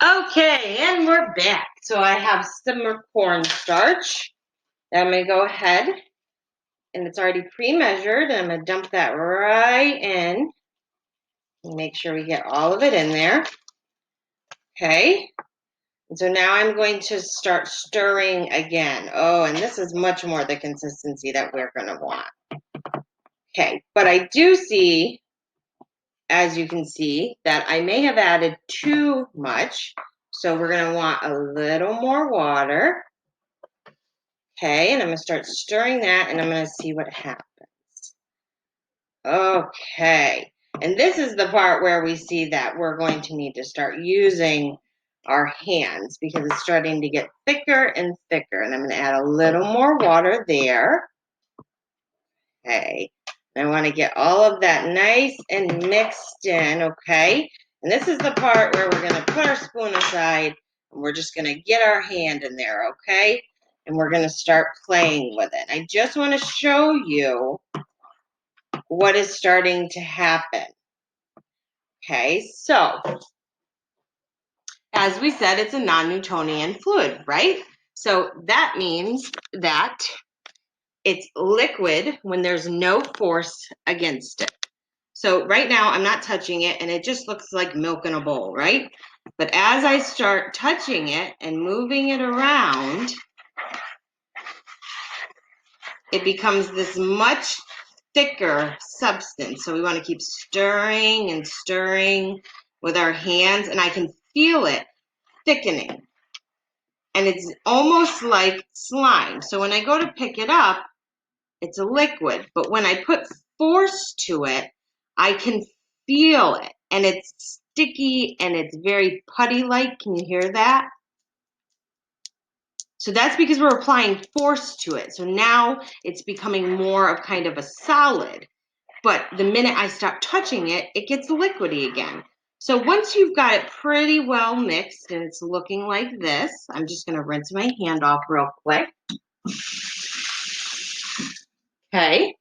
Okay, and we're back. So I have some more cornstarch. I'm going to go ahead, and it's already pre-measured. I'm going to dump that right in. Make sure we get all of it in there. Okay. And so now I'm going to start stirring again. Oh, and this is much more the consistency that we're going to want. Okay, but I do see, as you can see, that I may have added too much. So we're going to want a little more water. Okay, and I'm going to start stirring that, and I'm going to see what happens. Okay, and this is the part where we see that we're going to need to start using our hands because it's starting to get thicker and thicker. And I'm going to add a little more water there. Okay, and I want to get all of that nice and mixed in, okay? And this is the part where we're going to put our spoon aside, and we're just going to get our hand in there, okay? And we're going to start playing with it. I just want to show you what is starting to happen. Okay, so as we said, it's a non-Newtonian fluid, right? So that means that it's liquid when there's no force against it. So right now I'm not touching it and it just looks like milk in a bowl, right? But as I start touching it and moving it around, it becomes this much thicker substance. So we want to keep stirring and stirring with our hands, and I can feel it thickening. And it's almost like slime. So when I go to pick it up, it's a liquid. But when I put force to it, I can feel it. And it's sticky and it's very putty-like. Can you hear that? So that's because we're applying force to it. So now it's becoming more of kind of a solid. But the minute I stop touching it, it gets liquidy again. So once you've got it pretty well mixed and it's looking like this, I'm just going to rinse my hand off real quick. Okay.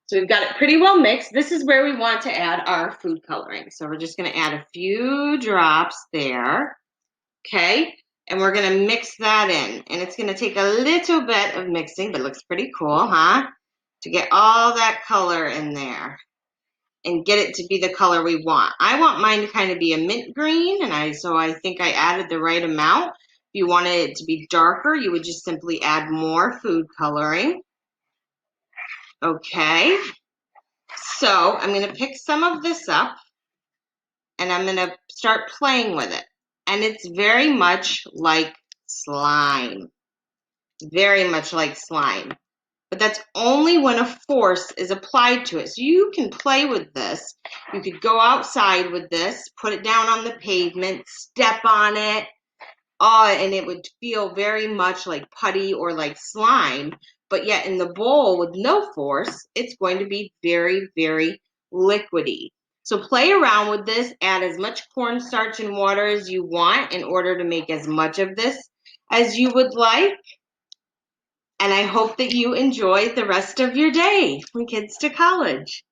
So we've got it pretty well mixed. This is where we want to add our food coloring. So we're just going to add a few drops there. Okay. And we're going to mix that in. And it's going to take a little bit of mixing, but it looks pretty cool, huh? To get all that color in there and get it to be the color we want. I want mine to kind of be a mint green, and so I think I added the right amount. If you wanted it to be darker, you would just simply add more food coloring. Okay, so I'm going to pick some of this up, and I'm going to start playing with it. And it's very much like slime. Very much like slime. But that's only when a force is applied to it. So you can play with this. You could go outside with this, put it down on the pavement, step on it, and it would feel very much like putty or like slime. But yet in the bowl with no force, it's going to be very, very liquidy. So play around with this. Add as much cornstarch and water as you want in order to make as much of this as you would like. And I hope that you enjoy the rest of your day from Kids to College.